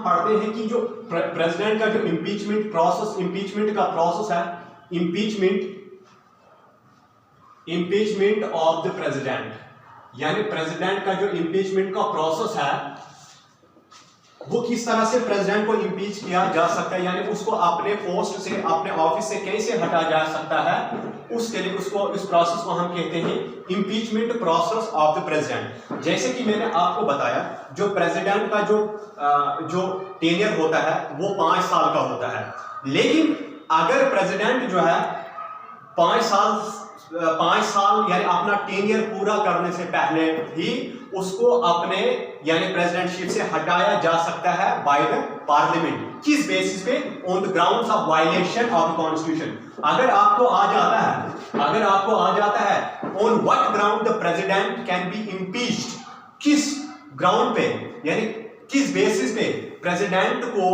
पढ़ते हैं कि जो प्रेसिडेंट का जो इम्पीचमेंट का प्रोसेस है, इम्पीचमेंट ऑफ द प्रेसिडेंट, यानी प्रेसिडेंट का जो इम्पीचमेंट का प्रोसेस है वो किस तरह से प्रेसिडेंट को इम्पीच किया जा सकता है, यानी उसको अपने पोस्ट से, अपने ऑफिस से कैसे हटाया जा सकता है, उसके लिए उसको, इस प्रोसेस को हम कहते हैं impeachment process of the president. जैसे कि मैंने आपको बताया, जो प्रेसिडेंट का जो टेन्योर होता है वो 5 साल का होता है, लेकिन अगर प्रेसिडेंट जो है 5 साल यानी अपना टेन्योर पूरा करने से पहले ही उसको अपने यानी प्रेसिडेंटशिप से हटाया जा सकता है बाय द पार्लियामेंट। किस बेसिस पे? On the grounds of violation of the constitution. अगर आपको आ जाता है on what ground the president can be impeached, किस ग्राउंड पे यानी किस बेसिस पे प्रेसिडेंट को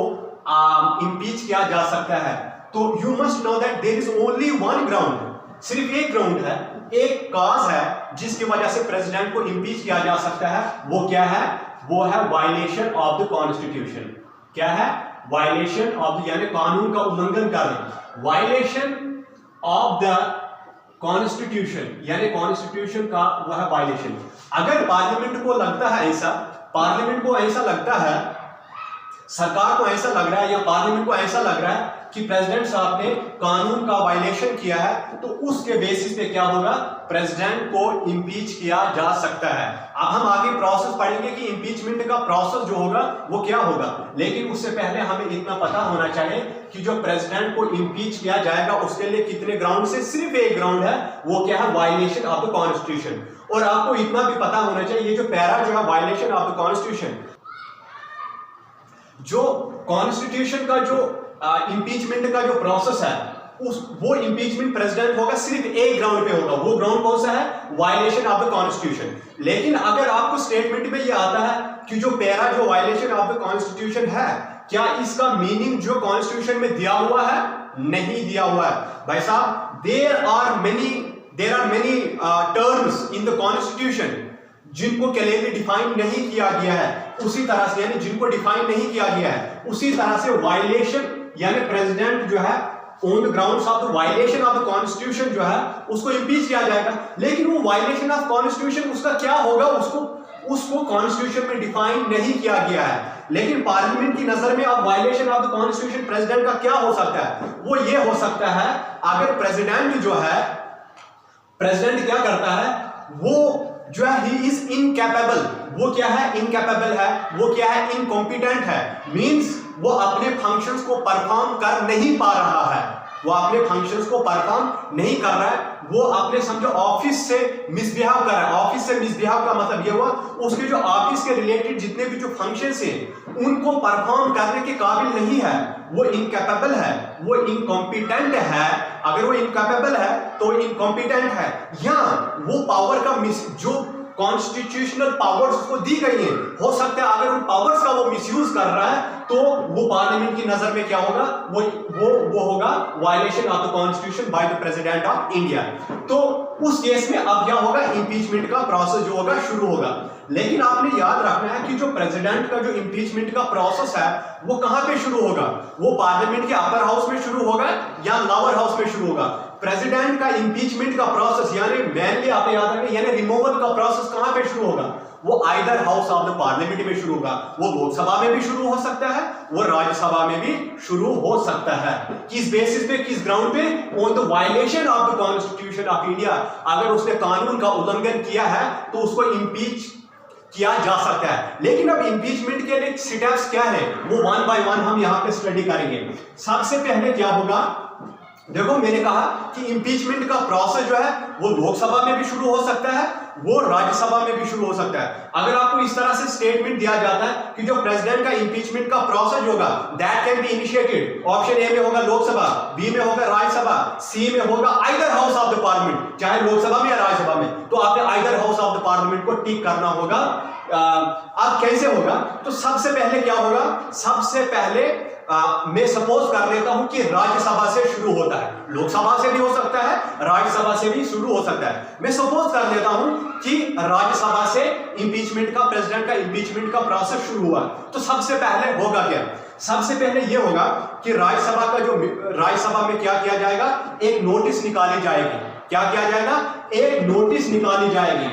इम्पीच किया जा सकता है, तो you must know that there is only one ground, सिर्फ एक ग्राउंड है, एक काज है जिसकी वजह से प्रेसिडेंट को इम्पीच किया जा सकता है। वो क्या है? वो है वायलेशन ऑफ द कॉन्स्टिट्यूशन। क्या है? वायलेशन ऑफ द, यानी कानून का उल्लंघन करना, वायलेशन ऑफ द कॉन्स्टिट्यूशन, यानी कॉन्स्टिट्यूशन का वो है वायलेशन। अगर पार्लियामेंट को ऐसा लगता है, सरकार को ऐसा लग रहा है या पार्लियामेंट को ऐसा लग रहा है कि प्रेसिडेंट साहब ने कानून का वायलेशन किया है, तो उसके बेसिस पे क्या होगा? प्रेसिडेंट को इम्पीच किया जा सकता है। अब हम आगे प्रोसेस पढ़ेंगे कि इम्पीचमेंट का प्रोसेस जो होगा वो क्या होगा, लेकिन उससे पहले हमें इतना पता होना चाहिए कि जो प्रेसिडेंट को इम्पीच किया जाएगा उसके लिए कितने ग्राउंड से? सिर्फ एक ग्राउंड है, वो क्या है? Violation of the constitution. और आपको इतना भी पता होना चाहिए, ये जो पैरा जो है वायलेशन ऑफ द कॉन्स्टिट्यूशन, जो कॉन्स्टिट्यूशन का जो इम्पीचमेंट का जो प्रोसेस है, वो इम्पीचमेंट प्रेसिडेंट होगा सिर्फ एक ग्राउंड पे होगा। वो ग्राउंड कौन सा है? Violation of the constitution. लेकिन अगर आपको स्टेटमेंट में ये आता है कि जो पैरा जो वायलेशन ऑफ द कॉन्स्टिट्यूशन है, क्या इसका मीनिंग जो कॉन्स्टिट्यूशन में दिया हुआ है? नहीं दिया हुआ है भाई साहब। There are many terms in the constitution जिनको क्लियरली डिफाइन नहीं किया गया है, उसी तरह से यानी जिनको डिफाइन नहीं किया गया है, उसी तरह से वायलेशन यानी प्रेसिडेंट जो है on the grounds of the violation of the constitution जो है उसको इम्पीच किया जाएगा। लेकिन वो वायलेशन ऑफ कॉन्स्टिट्यूशन उसका क्या होगा, उसको कॉन्स्टिट्यूशन में डिफाइन नहीं किया गया है। लेकिन पार्लियामेंट की नजर में अब violation of the constitution president का क्या हो सकता है? वो ये हो सकता है अगर प्रेसिडेंट क्या करता है, वो जो है ही इज इनकैपेबल। वो क्या है? इनकैपेबल है। वो क्या है? इनकॉम्पिटेंट है। मींस वो अपने फंक्शंस को परफॉर्म कर नहीं पा रहा है, वो अपने फंक्शंस को परफॉर्म नहीं कर रहा है, वो अपने समझो ऑफिस से मिसबिहेव कर रहा है। ऑफिस से मिसबिहेव का मतलब ये हुआ उसके जो ऑफिस के रिलेटेड जितने भी जो फंक्शंस हैं उनको परफॉर्म करने के काबिल नहीं है, वो इनकैपेबल है, वो इनकॉम्पिटेंट है। अगर वो इनकैपेबल है तो इनकॉम्पिटेंट है, या वो पावर का जो कॉन्स्टिट्यूशनल पावर्स उसको दी गई है, हो सकता है अगर उन पावर्स का वो मिसयूज कर रहा है तो वो पार्लियामेंट की नजर में क्या होगा? वो होगा violation of the constitution by the president of India. तो उस केस में अब क्या होगा? इम्पीचमेंट का प्रोसेस जो होगा शुरू होगा। लेकिन आपने याद रखना है कि जो प्रेसिडेंट का जो इम्पीचमेंट का प्रोसेस है वो कहां पे शुरू होगा? वो पार्लियामेंट के अपर हाउस में शुरू होगा या लोअर हाउस में शुरू होगा? प्रेसिडेंट का इम्पीचमेंट का प्रोसेस यानी मेनली आप याद रखें यानी रिमूवल का प्रोसेस कहां पे शुरू होगा? वो either house of the parliament में शुरू होगा, वो लोकसभा में भी शुरू हो सकता है, वो राज्यसभा में भी शुरू हो सकता है। किस बेसिस पे? किस ग्राउंड पे? On the violation of the constitution of India. अगर उसने कानून का उल्लंघन किया है तो उसको इम्पीच किया जा सकता है। लेकिन अब इम्पीचमेंट के लिए स्टेप्स क्या है वो वन बाय वन हम यहां पे स्टडी करेंगे। सबसे पहले क्या होगा? देखो मैंने कहा कि इम्पीचमेंट का प्रोसेस जो है वो लोकसभा में भी शुरू हो सकता है, वो राज्यसभा में भी शुरू हो सकता है। अगर आपको इस तरह से स्टेटमेंट दिया जाता है कि जो प्रेसिडेंट का इम्पीचमेंट का प्रोसेस होगा that can be initiated, option A में होगा लोकसभा, बी में होगा राज्यसभा, सी में होगा either house of the parliament, चाहे लोकसभा में या राज्यसभा में, तो आपने either house of the parliament को टिक करना होगा अब कैसे होगा? तो सबसे पहले क्या होगा, सबसे पहले मैं सपोज कर लेता हूं कि राज्यसभा से शुरू होता है, लोकसभा से भी हो सकता है, राज्यसभा से भी शुरू हो सकता है। मैं सपोज कर लेता हूं कि राज्यसभा से इंपीचमेंट का, प्रेसिडेंट का इंपीचमेंट का प्रोसेस शुरू हुआ। तो सबसे पहले होगा क्या? सबसे पहले यह होगा कि राज्यसभा में क्या किया जाएगा, एक नोटिस निकाली जाएगी। क्या किया जाएगा? एक नोटिस निकाली जाएगी।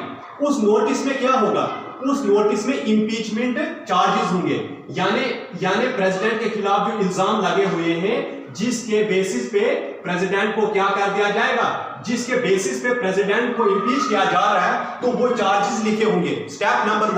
उस नोटिस में क्या होगा? उस नोटिस में इंपीचमेंट चार्जेस होंगे, यानी प्रेसिडेंट के खिलाफ जो इल्जाम लगे हुए हैं, जिसके बेसिस पे प्रेसिडेंट को क्या कर दिया जाएगा, जिसके बेसिस पे प्रेसिडेंट को इंपीच किया जा रहा है, तो वो चार्जेस लिखे होंगे। Step number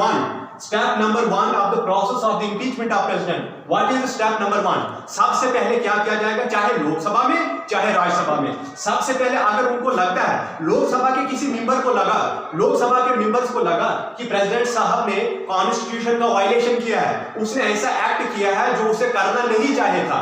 one of the process of the impeachment of president. What is step number 1? सबसे पहले क्या किया जाएगा, चाहे लोकसभा में चाहे राज्यसभा में, सबसे पहले अगर उनको लगता है, लोकसभा के किसी मेंबर को लगा, लोकसभा के मेंबर्स को लगा कि प्रेसिडेंट साहब ने कॉन्स्टिट्यूशन का वायलेशन किया है, उसने ऐसा एक्ट किया है जो उसे करना नहीं चाहे था,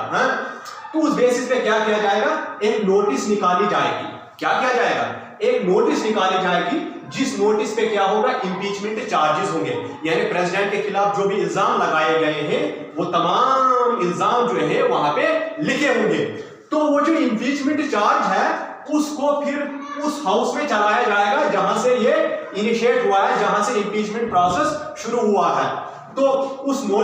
तो उस बेसिस पे क्या किया जाएगा, एक नोटिस निकाली जाएगी। क्या किया जाएगा? एक नोटिस निकाली जाएगी, जिस नोटिस पे क्या होगा, इंपीचमेंट चार्जेस होंगे, यानी प्रेसिडेंट के खिलाफ जो भी इल्जाम लगाए गए हैं, वो तमाम इल्जाम जो है वहां पे लिखे होंगे। तो वो जो इंपीचमेंट चार्ज है, उसको फिर उस हाउस में चलाया जाएगा जहां से ये इनिशिएट हुआ है, जहां से इंपीचमेंट प्रोसेस शुरू हुआ है। तो उस वो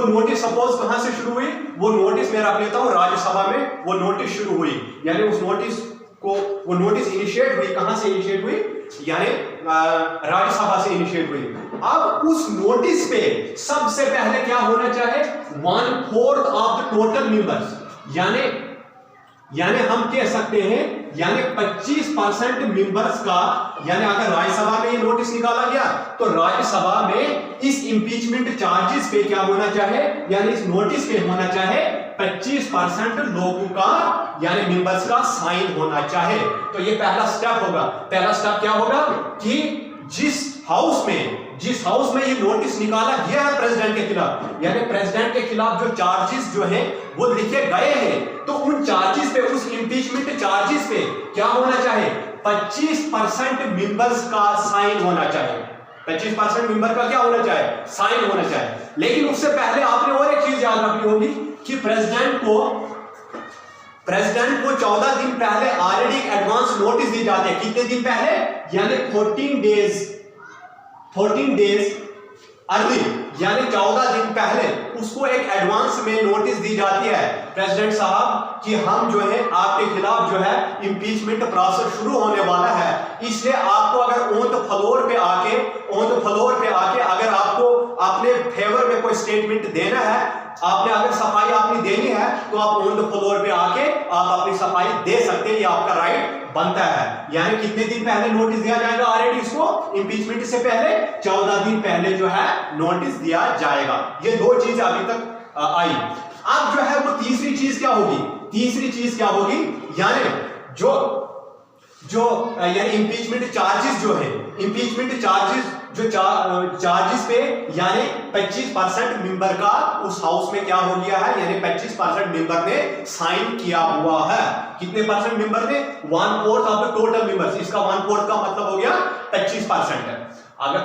नोटिस सपोज कहां से शुरू हुई, वो नोटिस मैं रख लेता हूं राज्यसभा में वो नोटिस शुरू हुई, यानी उस नोटिस को, वो नोटिस इनिशिएट हुई, कहां से इनिशिएट हुई, यानी राज्यसभा से इनिशिएट हुई। अब उस नोटिस पे सबसे पहले क्या होना चाहिए, 1/4 ऑफ द टोटल मेंबर्स, यानी हम कह सकते हैं, यानी 25% मेंबर्स का, यानी अगर राज्यसभा में ये नोटिस निकाला गया, तो राज्यसभा में इस इंपीचमेंट चार्जेस पे क्या होना चाहिए, यानी इस नोटिस पे होना चाहिए 25% लोगों का, यानी मेंबर्स का साइन होना चाहिए। तो ये पहला स्टेप होगा। पहला स्टेप क्या होगा कि जिस हाउस में ये नोटिस निकाला गया है प्रेसिडेंट के खिलाफ, यानी प्रेसिडेंट के खिलाफ जो चार्जेस जो हैं वो लिखे गए हैं, तो उन चार्जेस पे, उस इंपीचमेंट चार्जेस पे क्या होना चाहिए, 25% मेंबर्स का साइन होना चाहिए। 25% मेंबर का क्या होना चाहिए, साइन होना चाहिए। लेकिन उससे पहले आपने और एक चीज याद रखनी होगी कि प्रेसिडेंट को 14 दिन पहले ऑलरेडी एडवांस नोटिस दी जाती है। कितने दिन पहले, यानी 14 डेज अर्ली, यानी 14 दिन पहले उसको एक एडवांस में नोटिस दी जाती है, प्रेसिडेंट साहब कि हम जो है आपके खिलाफ जो है इंपीचमेंट प्रोसेस शुरू होने वाला है, इसलिए आपको अगर ऑन द फ्लोर पे आके अगर आपको अपने फेवर में कोई स्टेटमेंट देना है, आपने अगर सफाई अपनी देनी है, तो आप ऑन द फ्लोर पे आके आप अपनी सफाई दे सकते हैं, ये आपका राइट बनता है। यानी कितने दिन पहले नोटिस दिया जाएगा, ऑलरेडी इसको इंपीचमेंट से पहले 14 दिन पहले जो है नोटिस दिया जाएगा। ये दो चीजें अभी तक आई। अब जो है वो तीसरी चीज क्या होगी, यानी यानी इंपीचमेंट चार्जेस जो है, इंपीचमेंट चार्जेस पे, यानी 25% मेंबर का उस हाउस में क्या हो गया है, यानी 25% मेंबर ने साइन किया हुआ है। कितने परसेंट मेंबर ने, 1/4 ऑफ द टोटल मेंबर्स। इसका 1/4 का मतलब हो गया 25%। अगर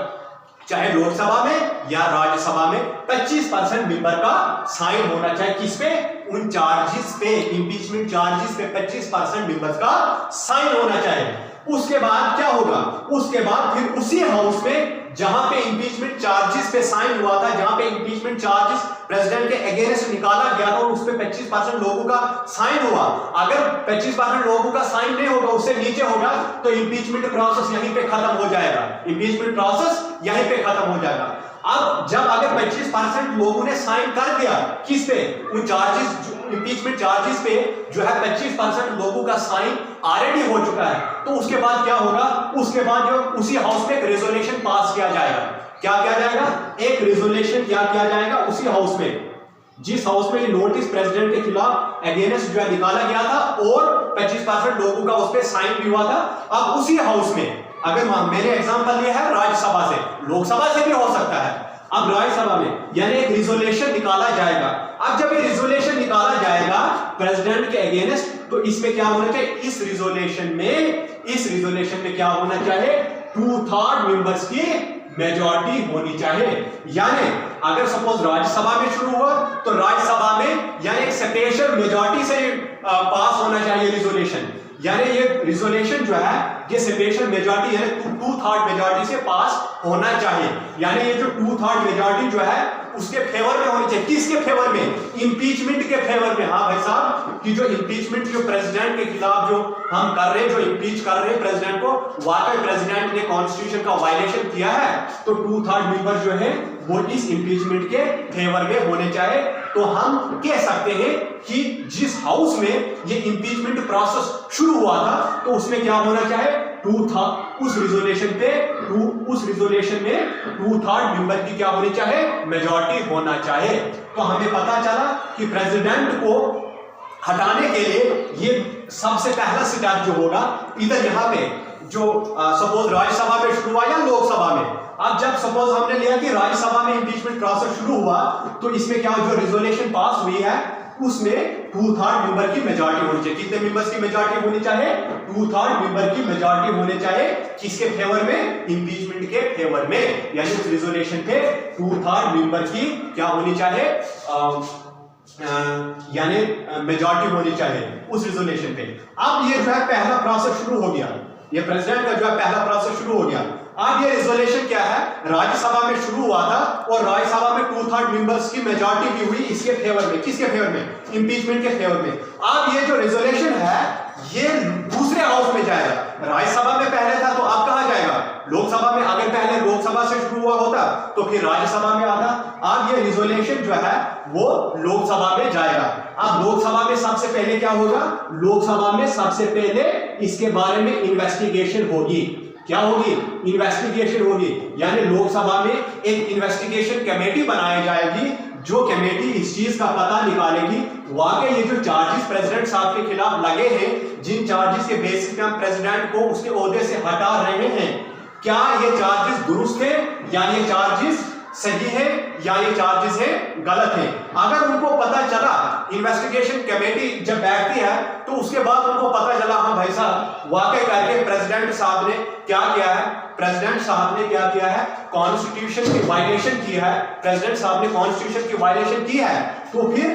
चाहे लोकसभा में या राज्यसभा में 25% मेंबर का साइन होना चाहिए, किस पे, उन चार्जेस पे, इंपीचमेंट चार्जेस पे 25% मेंबर्स का साइन होना चाहिए। उसके बाद क्या होगा, उसके बाद फिर उसी हाउस में जहां पे इंपीचमेंट चार्जेस पे साइन हुआ था, जहां पे इंपीचमेंट चार्जेस प्रेसिडेंट के अगेंस्ट निकाला गया था, उस पे 25% लोगों का साइन हुआ। अगर 25% लोगों का साइन नहीं होगा, उससे नीचे होगा, तो इंपीचमेंट प्रोसेस यहीं पे खत्म हो जाएगा, इंपीचमेंट प्रोसेस यहीं पे खत्म हो जाएगा। अब जब अगर 25% लोगों ने साइन कर दिया, किस पे, उन चार्जेस, इंपीचमेंट चार्जेस पे जो है 25% लोगों का साइन ऑलरेडी हो चुका है, तो उसके बाद क्या होगा, उसके बाद जो उसी हाउस में एक रेजोल्यूशन पास किया जाएगा। क्या किया जाएगा, एक रेजोल्यूशन क्या किया जाएगा उसी हाउस में, जिस हाउस में ये नोटिस प्रेसिडेंट के खिलाफ अगेंस्ट जो है निकाला गया था और 25% लोगों का उस पर साइन भी हुआ था। अब उसी हाउस में, अगर मैंने एग्जांपल लिया है राज्यसभा से, लोकसभा से भी हो सकता है, अब राज्यसभा में यानी एक रिजोल्यूशन निकाला जाएगा। अब जब ये रिजोल्यूशन निकाला जाएगा प्रेसिडेंट के अगेंस्ट, तो इसमें क्या होना चाहिए, इस रिजोल्यूशन में क्या होना चाहिए, 2/3 मेंबर्स की मेजॉरिटी होनी चाहिए। यानी अगर सपोज राज्यसभा में शुरू हुआ तो राज्यसभा में यानी एक स्पेशल मेजॉरिटी से पास होना चाहिए रिजोल्यूशन। यानी ये रिजोल्यूशन जो है ये स्पेशल मेजॉरिटी यानी 2/3 मेजॉरिटी से पास होना चाहिए। यानी ये जो 2/3 मेजॉरिटी जो है उसके फेवर में होनी चाहिए। किसके फेवर में? इंपीचमेंट के फेवर में। हाँ भाई साहब कि जो इंपीचमेंट जो प्रेसिडेंट के खिलाफ जो हम कर रहे हैं, जो इंपीच कर रहे हैं प्रेसिडेंट को, वाकई प्रेसिडेंट ने कॉन्स्टिट्यूशन का वायलेशन किया है तो 2/3 मेंबर जो है वो इस इंपीचमेंट के फेवर में होने चाहिए। तो हम कह सकते हैं कि जिस हाउस में ये इंपीचमेंट प्रोसेस शुरू हुआ था तो उसमें क्या होना चाहिए? 2/3 उस रिजोल्यूशन में 2/3 मेंबर की क्या होनी चाहिए? मेजॉरिटी होना चाहिए। तो हमें पता चला कि प्रेसिडेंट को हटाने के लिए ये सबसे पहला स्टेप जो होगा इधर यहाँ पे जो सपोज राज्यसभा में शुरू हुआ या लोकसभा में। अब जब सपोज हमने लिया कि राज्यसभा में इंपीचमेंट प्रोसेस शुरू हुआ तो इसमें क्या जो रिजोल्यूशन पास हुई है उसमें 2/3 मेंबर की मेजॉरिटी होनी चाहिए। कितने मेंबर्स की मेजॉरिटी होनी चाहिए? 2/3 मेंबर की मेजॉरिटी होनी चाहिए। किसके फेवर में? इंपीचमेंट के फेवर में। यानी उस रिजोल्यूशन पे 2/3 मेंबर की क्या होनी चाहिए? यानी मेजॉरिटी होनी चाहिए उस रिजोल्यूशन पे। अब ये जो है पहला प्रोसेस शुरू हो गया, ये प्रेसिडेंट का जो है पहला प्रोसेस शुरू हो गया। अब ये रिजोल्यूशन क्या है? राज्यसभा में शुरू हुआ था और राज्यसभा में 2/3 मेंबर्स की मेजॉरिटी भी हुई इसके फेवर में। किसके फेवर में? इंपीचमेंट के फेवर में। अब ये जो रिजोल्यूशन है ये दूसरे हाउस में जाएगा। राज्यसभा में पहले था तो अब कहां जाएगा? लोकसभा में। अगर पहले लोकसभा से शुरू हुआ होता तो फिर राज्यसभा में आता। अब ये रिजोल्यूशन जो है वो लोकसभा में जाएगा। अब लोकसभा में सबसे पहले क्या होगा? लोकसभा में सबसे पहले इसके बारे में इन्वेस्टिगेशन होगी। क्या होगी? इन्वेस्टिगेशन होगी। यानी लोकसभा में एक इन्वेस्टिगेशन कमेटी बनाई जाएगी जो कमेटी इस चीज का पता निकालेगी वाकई ये जो चार्जेस प्रेसिडेंट साहब के खिलाफ लगे हैं, जिन चार्जेस के बेसिस पे हम प्रेसिडेंट को उसके ओहदे से हटा रहे हैं, क्या ये चार्जेस दुरुस्त है या ये चार्जेस सही है या ये चार्जेस है गलत है। अगर उनको पता चला, इन्वेस्टिगेशन कमेटी जब बैठती है तो उसके बाद उनको पता चला हाँ भाई साहब वाकई करके प्रेसिडेंट साहब ने क्या किया है, प्रेसिडेंट साहब ने क्या किया है? कॉन्स्टिट्यूशन की वायलेशन की है। प्रेसिडेंट साहब ने कॉन्स्टिट्यूशन की वायलेशन की है तो फिर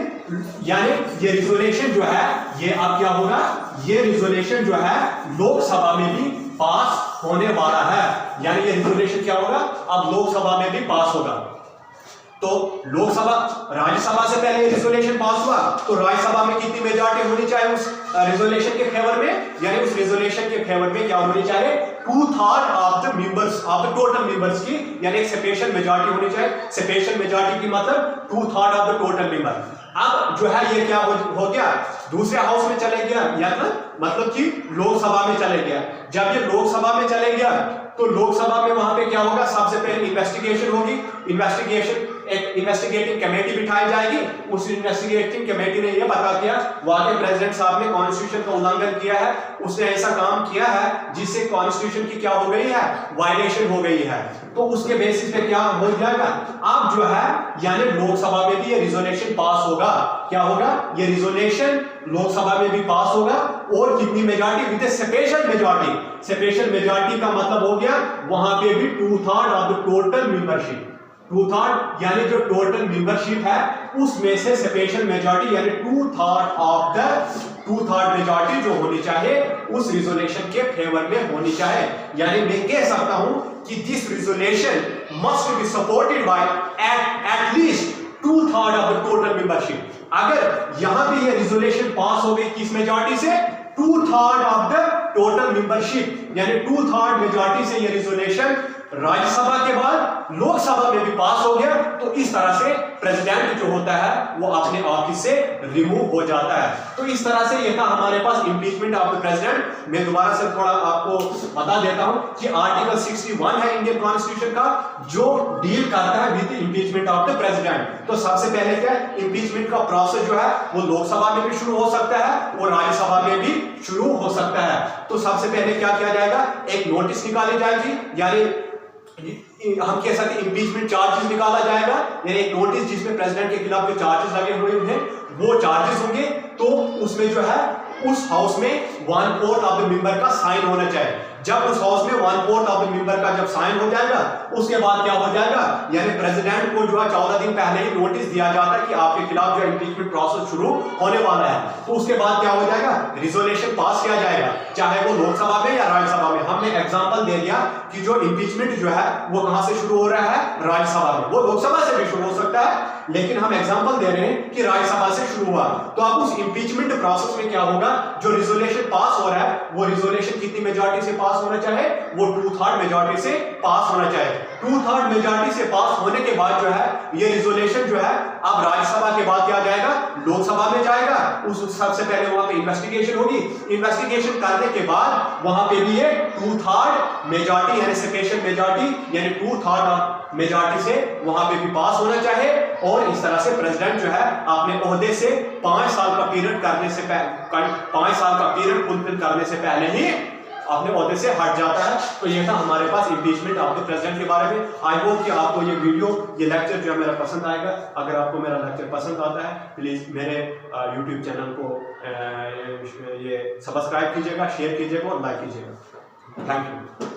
यानी ये रिजोल्यूशन जो है ये अब क्या होगा? ये रिजोल्यूशन जो है लोकसभा में भी पास होने वाला है। यानी ये रिजोल्यूशन क्या होगा? अब लोकसभा में भी पास होगा। तो लोकसभा राज्यसभा से पहले रिजोल्यूशन पास हुआ तो राज्यसभा में कितनी मेजॉरिटी होनी चाहिए उस रिजोल्यूशन के फेवर में? यानी उस रिजोल्यूशन के फेवर में क्या होनी चाहिए? 2/3 of the members of the total members की यानी एक स्पेशल मेजॉरिटी होनी चाहिए। स्पेशल मेजॉरिटी की मतलब 2/3 ऑफ द टोटल मेंबर। अब जो है ये क्या हो गया? दूसरे हाउस में चले गया या मतलब कि लोकसभा में चले गया। जब ये लोकसभा में चले गया तो लोकसभा में वहां पे क्या होगा? सबसे पहले इन्वेस्टिगेशन होगी। एक इन्वेस्टिगेटिंग कमेटी बिठाई जाएगी। उस इन्वेस्टिगेटिंग कमेटी ने यह पता किया वाकई प्रेसिडेंट साहब ने कॉन्स्टिट्यूशन का उल्लंघन किया है, उसने ऐसा काम किया है जिससे कॉन्स्टिट्यूशन की क्या हो गई है? वायलेशन हो गई है। तो उसके बेसिस पे क्या हो जाएगा? अब जो है यानी लोकसभा में भी ये रिजोल्यूशन पास होगा। क्या होगा? ये रिजोल्यूशन लोकसभा में भी पास होगा और कितनी majority? With special majority. Special majority का मतलब हो गया वहां पे भी 2/3 ऑफ द टोटल मेंबरशिप। 2/3 यानी जो टोटल मेंबरशिप है उसमें से स्पेशल मेजॉरिटी यानी 2/3 मेजॉरिटी जो होनी चाहिए उस रिजोल्यूशन के फेवर में होनी चाहिए। यानी मैं कह सकता हूं कि this resolution must be supported by at least 2/3 of the total membership. अगर यहां पे ये रिजोल्यूशन पास हो गई किस मेजॉरिटी से? 2/3 ऑफ द टोटल मेंबरशिप यानी 2/3 मेजॉरिटी से ये रिजोल्यूशन राज्यसभा के बाद लोकसभा में भी पास हो गया। तो इस तरह से प्रेसिडेंट जो होता है वो अपने ऑफिस से रिमूव हो जाता है। तो इस तरह से ये था हमारे पास इंपीचमेंट ऑफ द प्रेसिडेंट। मैं दोबारा से थोड़ा आपको बता देता हूं कि आर्टिकल 61 है इंडियन कॉन्स्टिट्यूशन का जो डील करता है with impeachment of the president. तो सबसे पहले क्या है? इंपीचमेंट का प्रोसेस जो है वो लोकसभा में भी शुरू हो सकता है और राज्यसभा में भी शुरू हो सकता है। तो सबसे पहले क्या किया जाएगा? एक नोटिस निकाली जाएगी यानी हम कह सकते हैं इंपीचमेंट चार्जेस निकाला जाएगा यानी एक नोटिस जिसमें प्रेसिडेंट के खिलाफ जो चार्जेस लगे हुए हैं वो चार्जेस होंगे। तो उसमें जो है उस हाउस में 1/4 ऑफ द मेंबर का साइन होना चाहिए। जब उस हाउस में 1/4 ऑफ द मेंबर का जब साइन हो जाएगा उसके बाद क्या हो जाएगा, यानी प्रेसिडेंट को जो है 14 दिन पहले ही नोटिस दिया जाता है कि आपके खिलाफ जो इंपीचमेंट प्रोसेस शुरू होने वाला है। तो उसके बाद क्या हो जाएगा, रिजोल्यूशन पास किया जाएगा, चाहे वो लोकसभा में या राज्यसभा में। हमने एग्जांपल दे दिया कि जो इंपीचमेंट जो है वो कहां से शुरू हो रहा है, राज्यसभा में। वो लोकसभा से भी शुरू हो सकता है, लेकिन हम एग्जांपल दे रहे हैं कि राज्यसभा से शुरू हुआ। तो अब उस इंपीचमेंट प्रोसेस में क्या होगा, जो रिजोल्यूशन पास हो रहा है वो रिजोल्यूशन कितनी मेजॉरिटी से पास होना चाहिए, वो 2/3 मेजॉरिटी से पास होना चाहिए। 2/3 मेजॉरिटी से पास होने के बाद जो है ये रिजोल्यूशन जो है अब राज्यसभा के बाद क्या जाएगा, लोकसभा में जाएगा। उस सबसे पहले वहां पे इन्वेस्टिगेशन होगी, इन्वेस्टिगेशन करने के बाद वहां पे भी ये 2/3 मेजॉरिटी यानी स्पेशल मेजॉरिटी यानी 2/3 मेजॉरिटी से वहां पे भी पास होना चाहिए। और इस तरह से प्रेसिडेंट जो है अपने ओहदे से 5 साल का पीरियड करने से 5 साल का पीरियड फुलफिल करने से पहले ही अपने ओहदे से हट जाता है। तो ये था हमारे पास इंपीचमेंट ऑफ द प्रेसिडेंट के बारे में। आई होप कि आपको ये वीडियो, ये लेक्चर जो है मेरा पसंद आएगा। अगर आपको मेरा लेक्चर पसंद आता है प्लीज मेरे यूट्यूब चैनल को ये सब्सक्राइब कीजिएगा, शेयर कीजिएगा और लाइक कीजिएगा। Thank you.